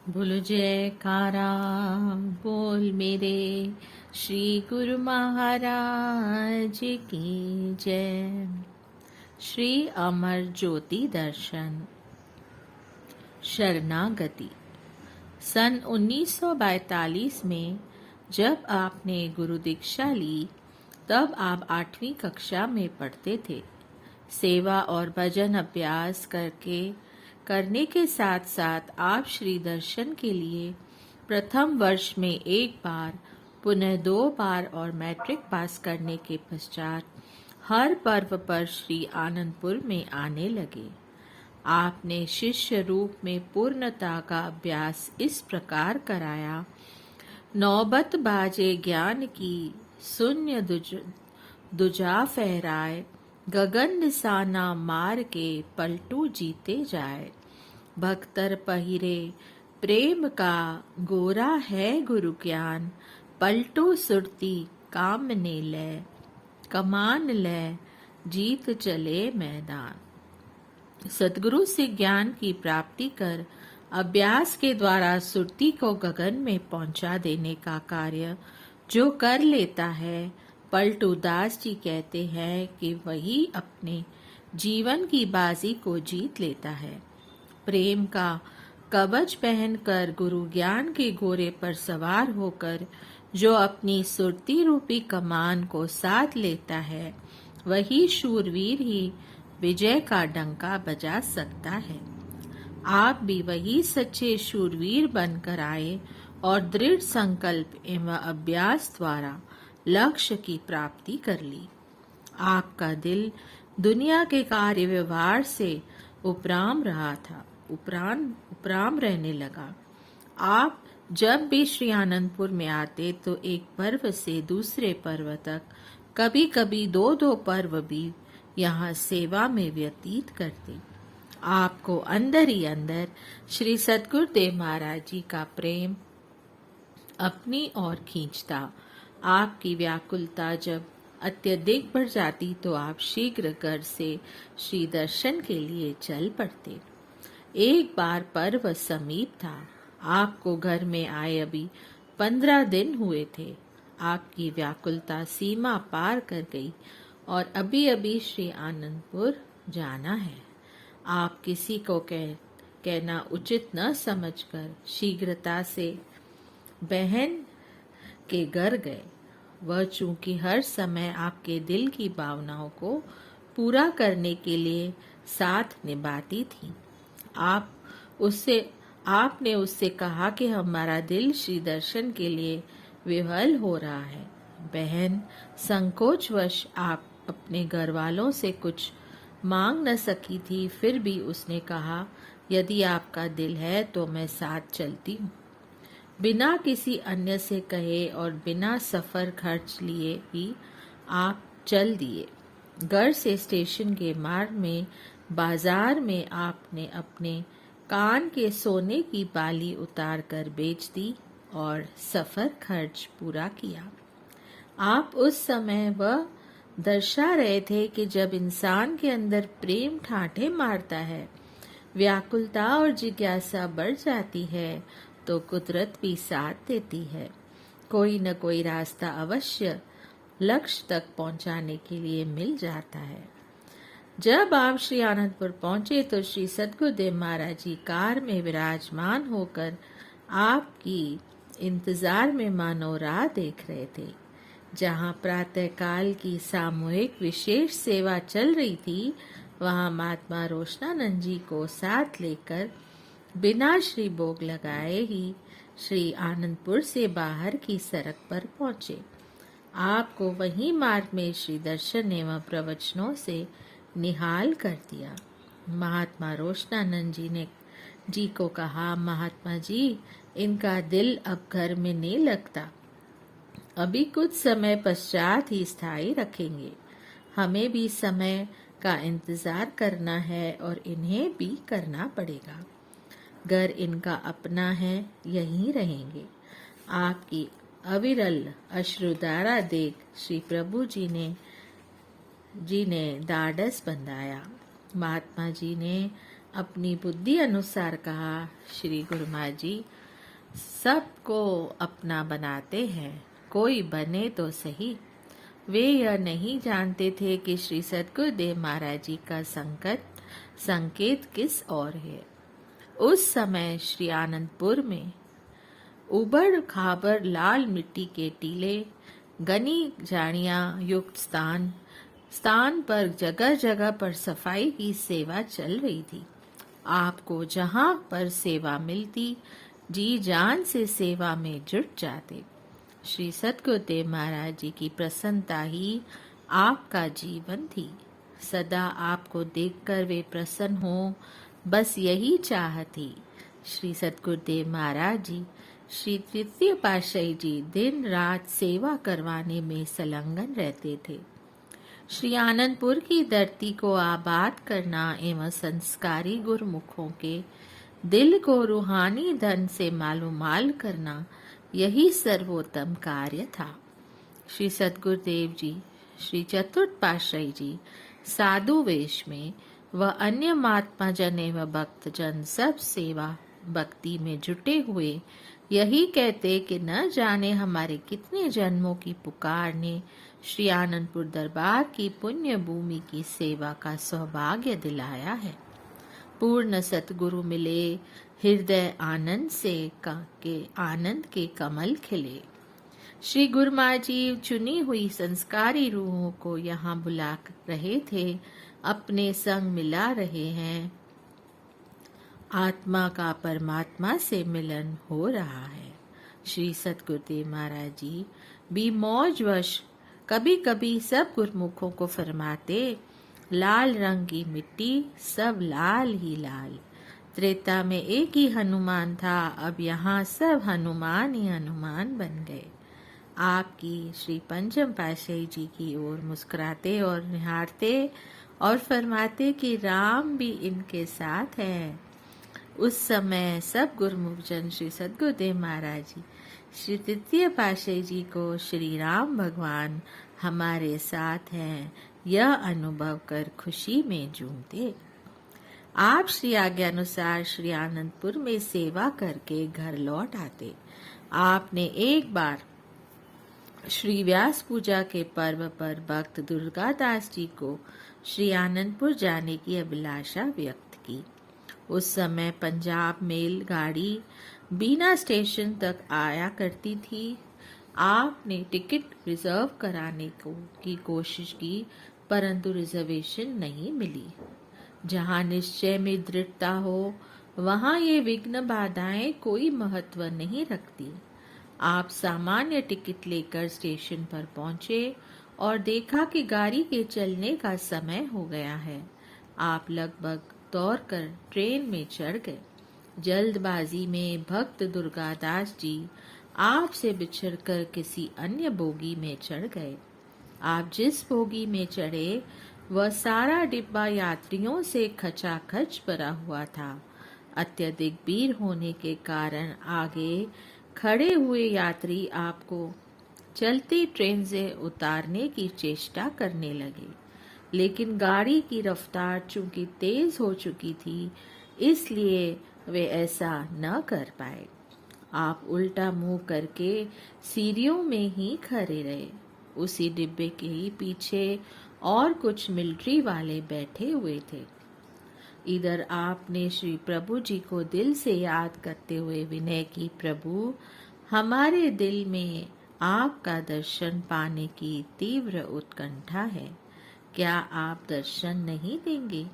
बोलो जयकारा बोल मेरे श्री गुरु महाराज की जय। श्री अमर ज्योति दर्शन शरणागति। सन 1942 में जब आपने गुरु दीक्षा ली तब आप 8वीं कक्षा में पढ़ते थे। सेवा और भजन अभ्यास करने के साथ साथ आप श्री दर्शन के लिए प्रथम वर्ष में एक बार, पुनः 2 बार और मैट्रिक पास करने के पश्चात हर पर्व पर श्री आनंदपुर में आने लगे। आपने शिष्य रूप में पूर्णता का अभ्यास इस प्रकार कराया। नौबत बाजे ज्ञान की शून्य दुजा फहराए, गगन निशाना मार के पलटू जीते जाए। भक्तर पहिरे प्रेम का गोरा है गुरु ज्ञान, पलटू सुरती काम ने ले, कमान ले जीत चले मैदान। सतगुरु से ज्ञान की प्राप्ति कर अभ्यास के द्वारा सुरती को गगन में पहुंचा देने का कार्य जो कर लेता है, पलटू दास जी कहते हैं कि वही अपने जीवन की बाजी को जीत लेता है। प्रेम का कवच पहनकर गुरु ज्ञान के घोड़े पर सवार होकर जो अपनी सुरती रूपी कमान को साथ लेता है, वही शूरवीर ही विजय का डंका बजा सकता है। आप भी वही सच्चे शूरवीर बनकर आए और दृढ़ संकल्प एवं अभ्यास द्वारा लक्ष्य की प्राप्ति कर ली। आपका दिल दुनिया के कार्य व्यवहार से उपराम रहा था, उपराम रहने लगा। आप जब भी श्री आनंदपुर में आते तो एक पर्व से दूसरे पर्व तक, कभी कभी 2-2 पर्व भी यहाँ सेवा में व्यतीत करते। आपको अंदर ही अंदर श्री सद्गुरुदेव महाराज जी का प्रेम अपनी ओर खींचता। आपकी व्याकुलता जब अत्यधिक बढ़ जाती तो आप शीघ्र घर से श्री दर्शन के लिए चल पड़ते। एक बार पर्व समीप था। आपको घर में आए अभी 15 दिन हुए थे। आपकी व्याकुलता सीमा पार कर गई और अभी अभी श्री आनंदपुर जाना है। आप किसी को कहना उचित न समझकर शीघ्रता से बहन के घर गए। वह चूंकि हर समय आपके दिल की भावनाओं को पूरा करने के लिए साथ निभाती थी। आपने उससे कहा कि हमारा दिल श्री दर्शन के लिए विह्वल हो रहा है। बहन संकोचवश आप अपने घर वालों से कुछ मांग न सकी थी, फिर भी उसने कहा, यदि आपका दिल है तो मैं साथ चलती हूँ। बिना किसी अन्य से कहे और बिना सफर खर्च लिए भी आप चल दिए। घर से स्टेशन के मार्ग में बाजार में आपने अपने कान के सोने की बाली उतार कर बेच दी और सफर खर्च पूरा किया। आप उस समय वह दर्शा रहे थे कि जब इंसान के अंदर प्रेम ठाठे मारता है, व्याकुलता और जिज्ञासा बढ़ जाती है तो कुदरत भी साथ देती है। कोई न कोई रास्ता अवश्य लक्ष्य तक पहुंचाने के लिए मिल जाता है। जब आप श्री आनंदपुर पहुंचे तो श्री सद्गुरुदेव महाराज जी कार में विराजमान होकर आपकी इंतजार में मानो राह देख रहे थे। जहां प्रातःकाल की सामूहिक विशेष सेवा चल रही थी, वहां महात्मा रोशनानंद जी को साथ लेकर बिना श्री भोग लगाए ही श्री आनंदपुर से बाहर की सड़क पर पहुंचे। आपको वहीं मार्ग में श्री दर्शन एवं प्रवचनों से निहाल कर दिया। महात्मा रोशनानंद जी को कहा, महात्मा जी, इनका दिल अब घर में नहीं लगता, अभी कुछ समय पश्चात ही स्थायी रखेंगे। हमें भी समय का इंतजार करना है और इन्हें भी करना पड़ेगा। घर इनका अपना है, यहीं रहेंगे। आपकी अविरल अश्रुधारा देख श्री प्रभु जी ने ढाढ़स बंधाया। महात्मा जी ने अपनी बुद्धि अनुसार कहा, श्री गुरु महाराज जी सबको अपना बनाते हैं, कोई बने तो सही। वे यह नहीं जानते थे कि श्री सद्गुरुदेव महाराज जी का संकेत किस ओर है। उस समय श्री आनंदपुर में उबड़ खाबड़ लाल मिट्टी के टीले, घनी झाड़ियां युक्त स्थान पर जगह जगह पर सफाई की सेवा चल रही थी। आपको जहां पर सेवा मिलती, जी जान से सेवा में जुट जाते। श्री सद्गुरुदेव महाराज जी की प्रसन्नता ही आपका जीवन थी। सदा आपको देखकर वे प्रसन्न हो, बस यही चाह थी। श्री सद्गुरुदेव महाराज जी, श्री तृतीय पातशाही जी दिन रात सेवा करवाने में संलग्न रहते थे। श्री आनंदपुर की धरती को आबाद करना एवं संस्कारी गुरुमुखों के दिल को रूहानी धन से मालूमाल करना, यही सर्वोत्तम कार्य था। श्री सद्गुरुदेव जी, श्री चतुर्थ पातशाही जी साधु वेश में व अन्य महात्मा जन एवं भक्त जन सब सेवा भक्ति में जुटे हुए यही कहते कि न जाने हमारे कितने जन्मों की पुकार ने श्री आनंदपुर दरबार की पुण्य भूमि की सेवा का सौभाग्य दिलाया है। पूर्ण सतगुरु मिले, हृदय आनंद से के आनंद के कमल खिले। श्री गुरु महाराज जी चुनी हुई संस्कारी रूहों को यहाँ बुला रहे थे, अपने संग मिला रहे हैं। आत्मा का परमात्मा से मिलन हो रहा है। श्री सतगुरुदेव महाराज जी भी मौजवश कभी कभी सब गुरुमुखों को फरमाते, लाल रंग की मिट्टी सब लाल ही लाल। त्रेता में एक ही हनुमान था, अब यहाँ सब हनुमान ही हनुमान बन गए। आपकी श्री पंचम पातशाही जी की ओर मुस्कुराते और निहारते और फरमाते कि राम भी इनके साथ हैं। उस समय सब गुरुमुख जन श्री सद्गुरुदेव महाराज जी, श्री तृतीय पातशाही जी को श्री राम भगवान हमारे साथ हैं यह अनुभव कर खुशी में झूमते। आप श्री आज्ञा अनुसार श्री आनंदपुर में सेवा करके घर लौट आते। आपने एक बार श्री व्यास पूजा के पर्व पर भक्त दुर्गादास जी को श्री आनंदपुर जाने की अभिलाषा व्यक्त की। उस समय पंजाब मेल गाड़ी बीना स्टेशन तक आया करती थी। आपने टिकट रिजर्व कराने की कोशिश की, परंतु रिजर्वेशन नहीं मिली। जहाँ निश्चय में दृढ़ता हो, वहाँ ये विघ्न बाधाएं कोई महत्व नहीं रखती। आप सामान्य टिकट लेकर स्टेशन पर पहुंचे और देखा कि गाड़ी के चलने का समय हो गया है। आप लगभग दौड़कर ट्रेन में चढ़ गए। जल्दबाजी में भक्त दुर्गादास जी आपसे बिछड़कर किसी अन्य बोगी में चढ़ गए। आप जिस बोगी में चढ़े वह सारा डिब्बा यात्रियों से खचाखच भरा हुआ था। अत्यधिक भीड़ होने के कारण आगे खड़े हुए यात्री आपको चलती ट्रेन से उतारने की चेष्टा करने लगे, लेकिन गाड़ी की रफ्तार चूंकि तेज हो चुकी थी, इसलिए वे ऐसा न कर पाए। आप उल्टा मुंह करके सीढ़ियों में ही खड़े रहे। उसी डिब्बे के ही पीछे और कुछ मिलिट्री वाले बैठे हुए थे। इधर आपने श्री प्रभु जी को दिल से याद करते हुए विनय की, प्रभु हमारे दिल में आपका दर्शन पाने की तीव्र उत्कंठा है, क्या आप दर्शन नहीं देंगे?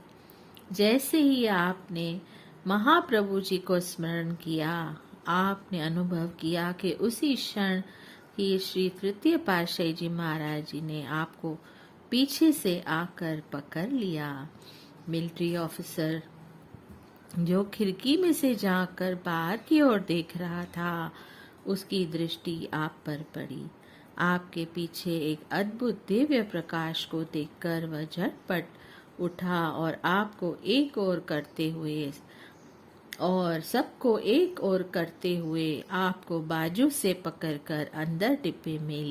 जैसे ही आपने महाप्रभु जी को स्मरण किया, आपने अनुभव किया कि उसी क्षण ही श्री तृतीय पातशाही जी महाराज जी ने आपको पीछे से आकर पकड़ लिया। मिलिट्री ऑफिसर जो खिड़की में से झांककर बाहर की ओर देख रहा था, उसकी दृष्टि आप पर पड़ी। आपके पीछे एक अद्भुत दिव्य प्रकाश को देखकर वह झटपट उठा और आपको एक ओर करते हुए और सबको एक ओर करते हुए आपको बाजू से पकड़कर अंदर डिब्बे में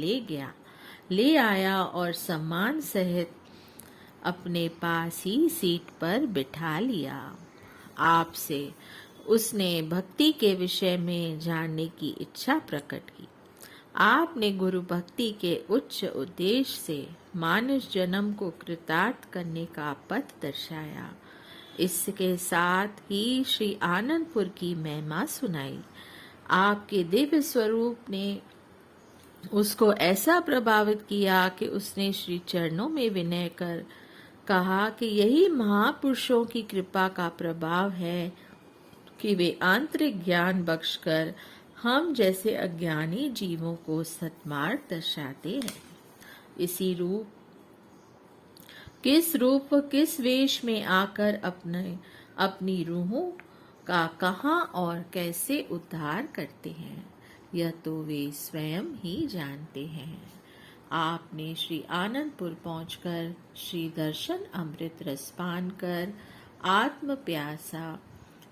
ले आया और सम्मान सहित अपने पास ही सीट पर बिठा लिया। आपसे उसने भक्ति के विषय में जानने की इच्छा प्रकट की। आपने गुरु भक्ति के उच्च उद्देश्य से मानुष जन्म को कृतार्थ करने का पथ दर्शाया। इसके साथ ही श्री आनंदपुर की महिमा सुनाई। आपके दिव्य स्वरूप ने उसको ऐसा प्रभावित किया कि उसने श्री चरणों में विनय कर कहा कि यही महापुरुषों की कृपा का प्रभाव है कि वे आंतरिक ज्ञान बख्शकर हम जैसे अज्ञानी जीवों को सन्मार्ग दर्शाते हैं। इसी रूप किस वेश में आकर अपनी रूहों का कहाँ और कैसे उद्धार करते हैं, यह तो वे स्वयं ही जानते हैं। आपने श्री आनंदपुर पहुंचकर श्री दर्शन अमृत रस पान कर आत्म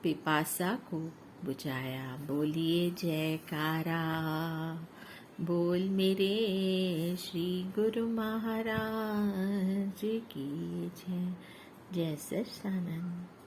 पिपासा को बुझाया। बोलिए जयकारा, बोल मेरे श्री गुरु महाराज की जय। जय सच्चिदानंद।